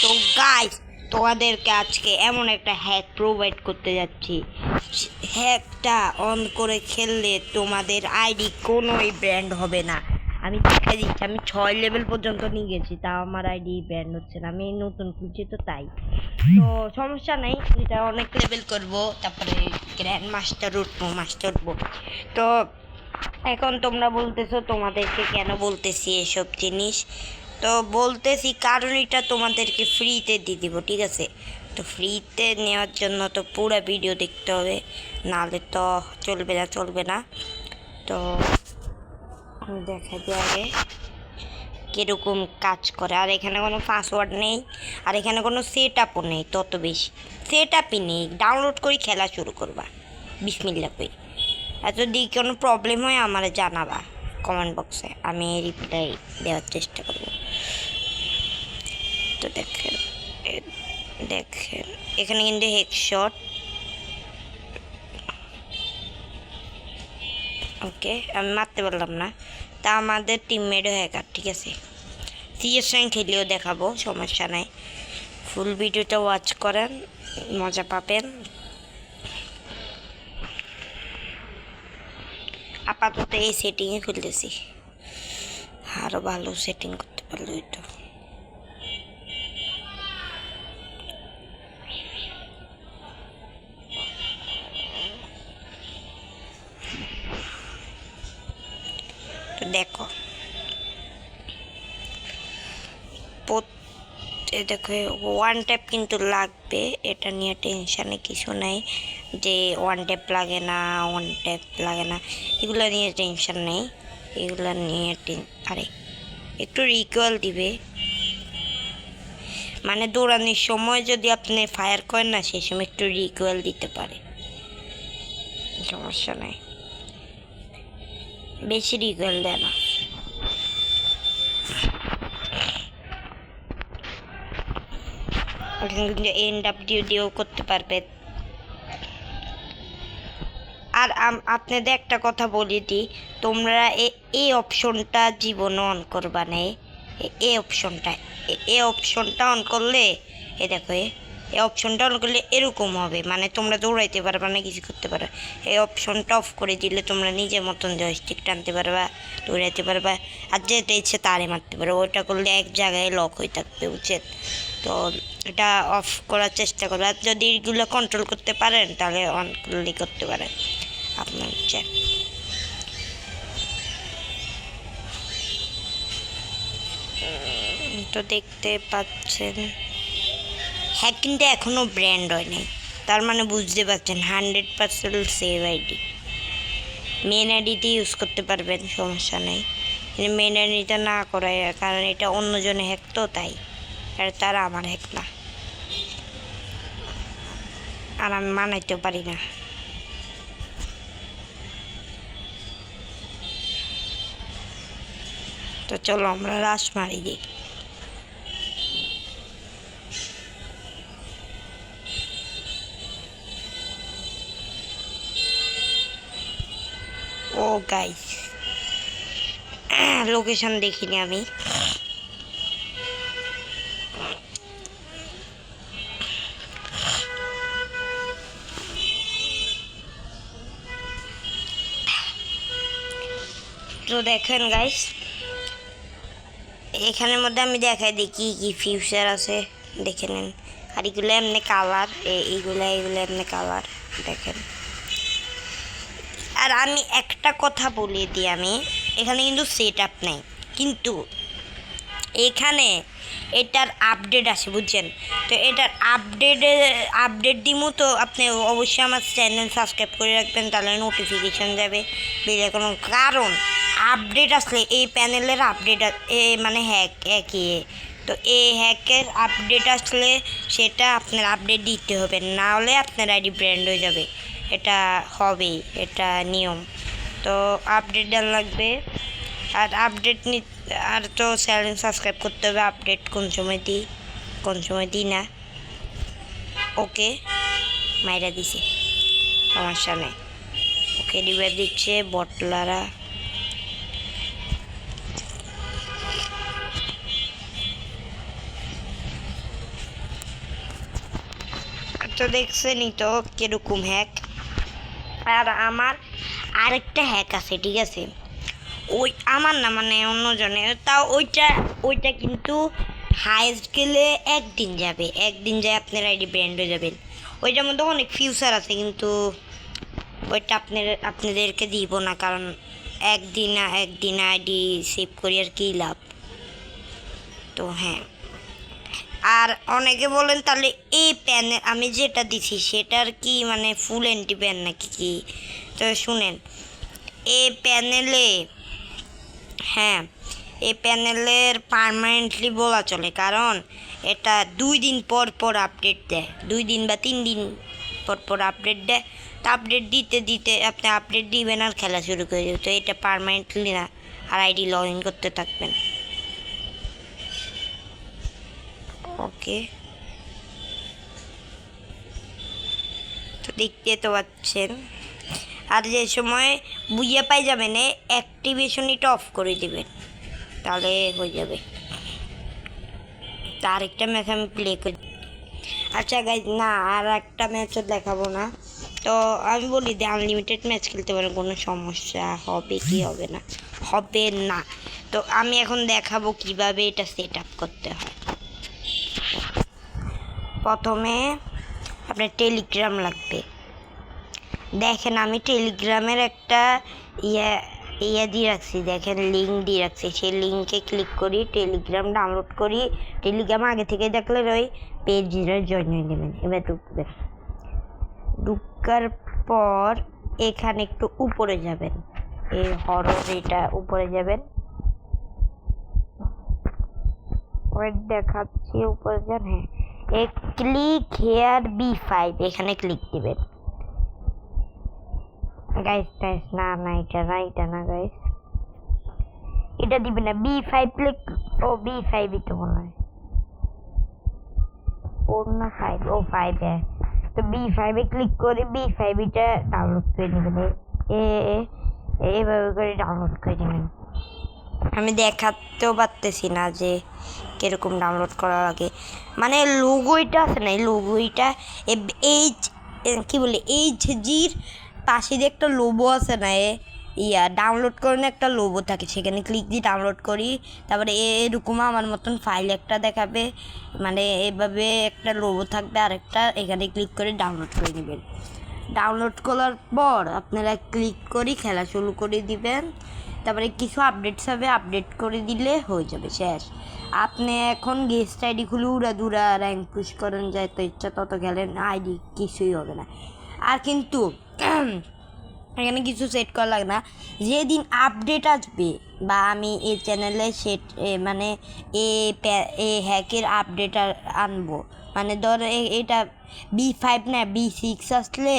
তো গাইস, তোমাদেরকে আজকে এমন একটা হ্যাক প্রোভাইড করতে যাচ্ছি। হ্যাকটা অন করে খেললে তোমাদের আইডি কোনোই ব্র্যান্ড হবে না। আমি দেখা দিচ্ছি, আমি 6 লেভেল পর্যন্ত নিয়ে গেছি, তাও আমার আইডি ব্র্যান্ড হচ্ছে না। আমি নতুন খুলছি তো তাই। তো সমস্যা নাই, এটা অনেক লেভেল করব, তারপরে গ্র্যান্ড মাস্টার উঠবো। তো এখন তোমরা বলতেছো তোমাদেরকে কেন বলতেছি এসব জিনিস। তো বলতেছি কারণ এটা তোমাদেরকে ফ্রিতে দিয়ে দিব, ঠিক আছে? তো ফ্রিতে নেওয়ার জন্য তো পুরো ভিডিও দেখতে হবে, নাহলে তো চলবে না। তো দেখা দিয়ে আগে কীরকম কাজ করে। আর এখানে কোনো পাসওয়ার্ড নেই, আর এখানে কোনো সেট আপও নেই। তত বেশি সেট আপই নেই, ডাউনলোড করে খেলা শুরু করবা বিসমিল্লাহ কই। আর যদি কোনো প্রবলেম হয় আমার জানাবা কমেন্ট বক্সে, আমি রিপ্লাই দেওয়ার চেষ্টা করব। তো দেখেন এখানে কিন্তু হেডশট, ওকে আমি মারতে পারলাম না। তা আমাদের টিমমেটও হ্যাকার, ঠিক আছে? সিএস র্যাঙ্ক খেলেও দেখাবো, সমস্যা নাই। ফুল ভিডিওটা ওয়াচ করেন, মজা পাবেন। আপাতত এই সেটিংয়ে খুলতেছি, আরও ভালো সেটিং করতে পারলো এটা। তো দেখো দেখো ওয়ান ট্যাপ কিন্তু লাগবে, এটা নিয়ে টেনশানে কিছু নাই যে ওয়ান ট্যাপ লাগে না এগুলো নিয়ে টেনশন নেই। এগুলো নিয়ে আরে একটু রিকোয়েল দিবে, মানে দৌড়ানোর সময় যদি আপনি ফায়ার করেন না, সেই সময় একটু রিকোয়েল দিতে পারে, সমস্যা নাই। বেশি রিকোয়েল দেয় না। এন্ড আপ দিয়েও করতে পারবে। আর আপনাদের একটা কথা বলি দিই, তোমরা এই অপশনটা জীবনে অন করবা না। এই অপশনটা অন করলে দেখো এই অপশনটা অন করলে এরকম হবে, মানে তোমরা দৌড়াইতে পারবা না, কিছু করতে পারবে। এই অপশনটা অফ করে দিলে তোমরা নিজের মতন জয়স্টিক টানতে পারবা, দৌড়াইতে পারবা, আর যেতে ইচ্ছে তারে মারতে পারবে। ওইটা করলে এক জায়গায় লক হয়ে থাকবে, বুঝছেন? তো এটা অফ করার চেষ্টা করবে। আর যদি এগুলো কন্ট্রোল করতে পারেন তাহলে অন করলে করতে পারেন আপনার ইচ্ছে। তো দেখতে পাচ্ছেন হ্যাক কিন্তু এখনও ব্র্যান্ড হয় নাই, তার মানে বুঝতে পারছেন 100% সেভ আইডি। মেন আইডিতে ইউজ করতে পারবেন, সমস্যা নেই। মেন আইডিটা না করায়, কারণ এটা অন্যজনে হ্যাক, তো তাই। আর তারা আমার হ্যাক না, আর আমি মানাইতেও পারি না। তো চলো আমরা রাশ মারি দিই। ও গাইস, লোকেশন দেখিনি আমি। তো দেখেন গাইস, এখানের মধ্যে আমি দেখাই দিই কি কি ফিউচার আছে, দেখে নেন। আর এগুলো এমনি কালার, এইগুলো এমনি কালার, দেখেন। আর আমি একটা কথা বলে দিই, আমি এখানে কিন্তু সেট আপ নেই, কিন্তু এখানে এটার আপডেট আছে, বুঝছেন? তো এটার আপডেট দিমু, তো আপনি অবশ্যই আমার চ্যানেল সাবস্ক্রাইব করে রাখবেন, তাহলে নোটিফিকেশান যাবে বেলে। কোনো কারণ আপডেট আসলে এই প্যানেলের আপডেট মানে হ্যাকই। তো এই হ্যাকের আপডেট আসলে সেটা আপনার আপডেট দিতে হবে, না হলে আপনার আইডি ব্র্যান্ড হয়ে যাবে। এটা হবেই, এটা নিয়ম। তো আপডেট দেওয়া লাগবে। আর আপডেট আর তো চ্যানেল সাবস্ক্রাইব করতে হবে। আপডেট কোন সময় দিই না। ওকে মাইরা দিছে, সমস্যা নেই। ওকে রিভাইভ দিচ্ছে বটলারা। তো দেখছেনই তো কিরকম হ্যাক। আর আমার আরেকটা হ্যাক আছে, ঠিক আছে, ওই আমার না মানে অন্যজনের, তাও ওইটা কিন্তু হাইস্ট গেলে একদিন যায় আপনার আইডি ব্র্যান্ড হয়ে যাবেন। ওইটার মধ্যে অনেক ফিউচার আছে, কিন্তু ওইটা আপনাদেরকে দিব না, কারণ একদিন আইডি সেভ করি আর কি লাভ। তো হ্যাঁ, আর অনেকে বলেন তাহলে এই প্যানে আমি যেটা দিছি সেটার কি মানে ফুল অ্যান্টি প্যান নাকি কি? তো শুনেন, এই প্যানেলে, হ্যাঁ, এই প্যানেলের পার্মানেন্টলি বলা চলে, কারণ এটা 2 দিন পর আপডেট দেয়, 2 দিন বা 3 দিন পর আপডেট দেয়। তো আপডেট দিতে আপনি আপডেট দিবেন আর খেলা শুরু করে দেবেন। তো এটা পার্মানেন্টলি না, আর আইডি লগ ইন করতে থাকবেন। ওকে, তো দেখতে তো পাচ্ছেন। আর যে সময় বুঝিয়ে পাই যাবেন অ্যাক্টিভেশনটা অফ করে দেবেন, তাহলে হয়ে যাবে। তার একটা ম্যাচ আমি প্লে করি। আচ্ছা গাইজ, না আর একটা ম্যাচও দেখাবো না। তো আমি বলি যে আনলিমিটেড ম্যাচ খেলতে পারেন, কোনো সমস্যা হবে কি হবে না, হবে না। তো আমি এখন দেখাবো কিভাবে এটা সেট আপ করতে হয়। প্রথমে আপনার টেলিগ্রাম লাগবে। দেখেন আমি টেলিগ্রামের একটা ইয়ে দিয়ে রাখছি, দেখেন লিঙ্ক দিয়ে রাখছি, সেই লিঙ্কে ক্লিক করি, টেলিগ্রাম ডাউনলোড করি। টেলিগ্রাম আগে থেকে দেখলে ওই পেজটা জয়েন হয়ে নেবেন। এবার ঢুকার পর এখানে একটু উপরে যাবেন, এই এটা উপরে যাবেন, দেখাচ্ছি উপরে যান। হ্যাঁ, ক্লিক হেয়ার B5 এখানে ক্লিক দিবেন। গাইস না এটা না গাইস, এটা দিবেন না, B5 ক্লিক। ও B5 তো মনে হয় 4 না 5, ও 5 হ্যাঁ। তো B5 ক্লিক করে B5 এটা ডাউনলোড করে নেবেন, এইভাবে করে ডাউনলোড করে নেবেন। আমি দেখাতেও পারতেছি না যে কিরকম ডাউনলোড করা লাগে, মানে লোগোটা আছে না, এই লোগোটা কি বলে HGর পাশে যে একটা লোগো আছে না, ডাউনলোড করেন একটা লোগো থাকে, সেখানে ক্লিক দিয়ে ডাউনলোড করি। তারপরে এরকম আমার মতন ফাইল একটা দেখাবে, মানে এভাবে একটা লোগো থাকবে, আর একটা এখানে ক্লিক করে ডাউনলোড করে নেবেন। ডাউনলোড করার পর আপনারা ক্লিক করে খেলা শুরু করে দিবেন। তারপরে কিছু আপডেটস হবে, আপডেট করে দিলে হয়ে যাবে শেষ। আপনি এখন গেস্ট আইডি খুলে উড়াদুরা র্যাঙ্ক পুশ করেন, যায় তো ইচ্ছা তত খেলেন, আইডি কিছুই হবে না। আর কিন্তু এখানে কিছু সেট করা লাগে না, যেদিন আপডেট আসবে বা আমি এই চ্যানেলে মানে এ হ্যাকের আপডেট আনবো, মানে ধর এটা B5 না B6 আসলে,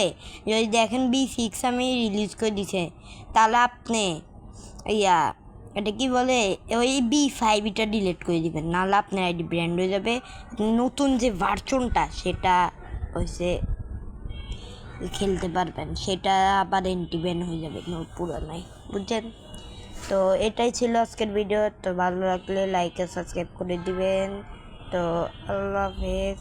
যদি দেখেন B6 আমি রিলিজ করে দিছে, তাহলে আপনি এটা কি বলে ওই B5 এটা ডিলিট করে দিবেন, নাহলে আপনার আইডি ব্র্যান্ড হয়ে যাবে। নতুন যে ভার্সনটা সেটা হয়েছে খেলতে পারবেন, সেটা আবার এন্টিব্যান হয়ে যাবে, পুরানাই, বুঝছেন? তো এটাই ছিল আজকের ভিডিও। তো ভালো লাগলে লাইক আর সাবস্ক্রাইব করে দিবেন। তো আল্লাহ হাফেজ।